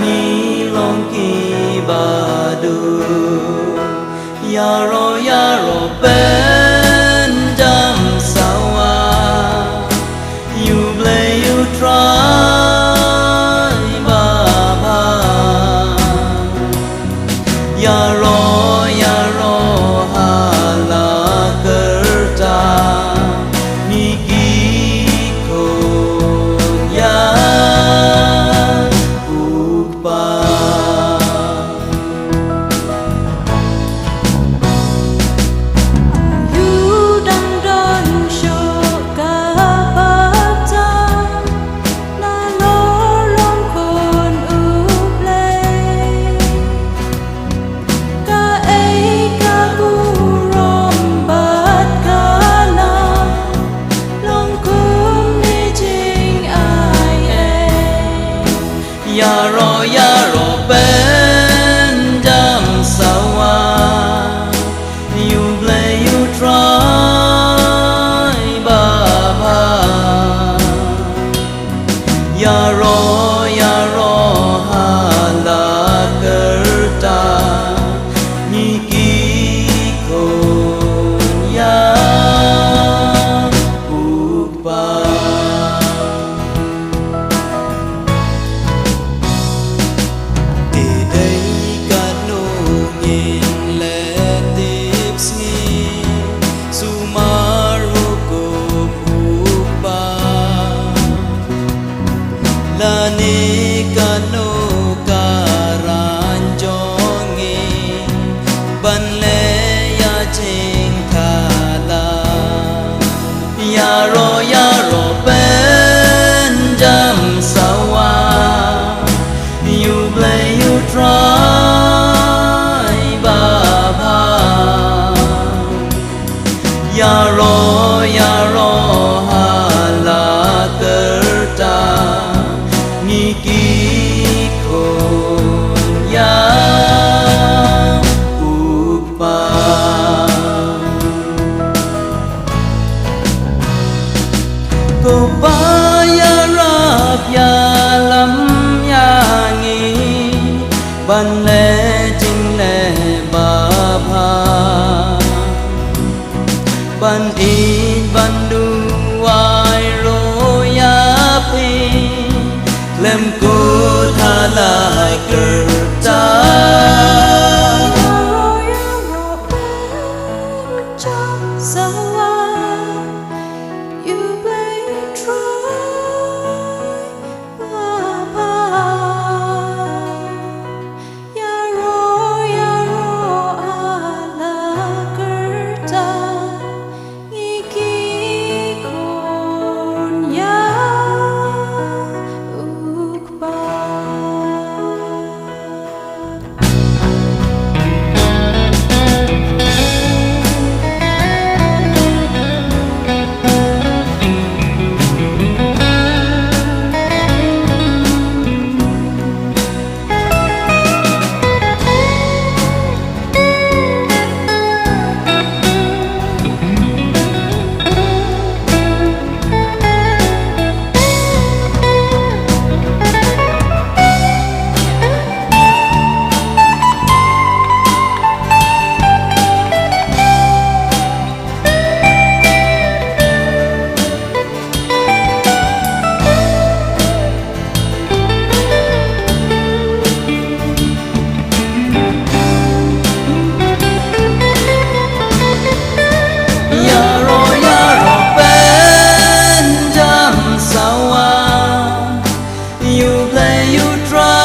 ni long ki ba du ya ro ben jam sawa you play you try ba ba ya ro hala kerja ni ki ko ya upa ya ro ben jam sawa you play you try ba ba ya ro hala kerja ni ki ko ya upa Lani kanu karanjongi banle ya ching khala ya ro ben jam sawa you play you try ba ba ya ro hala kerja ni ki ko ya upa ko ba ya rap ya lam ya ngi ban le jing le ba pha ban in ban du wai ro ya phi lem ko tha lại kerja you play you try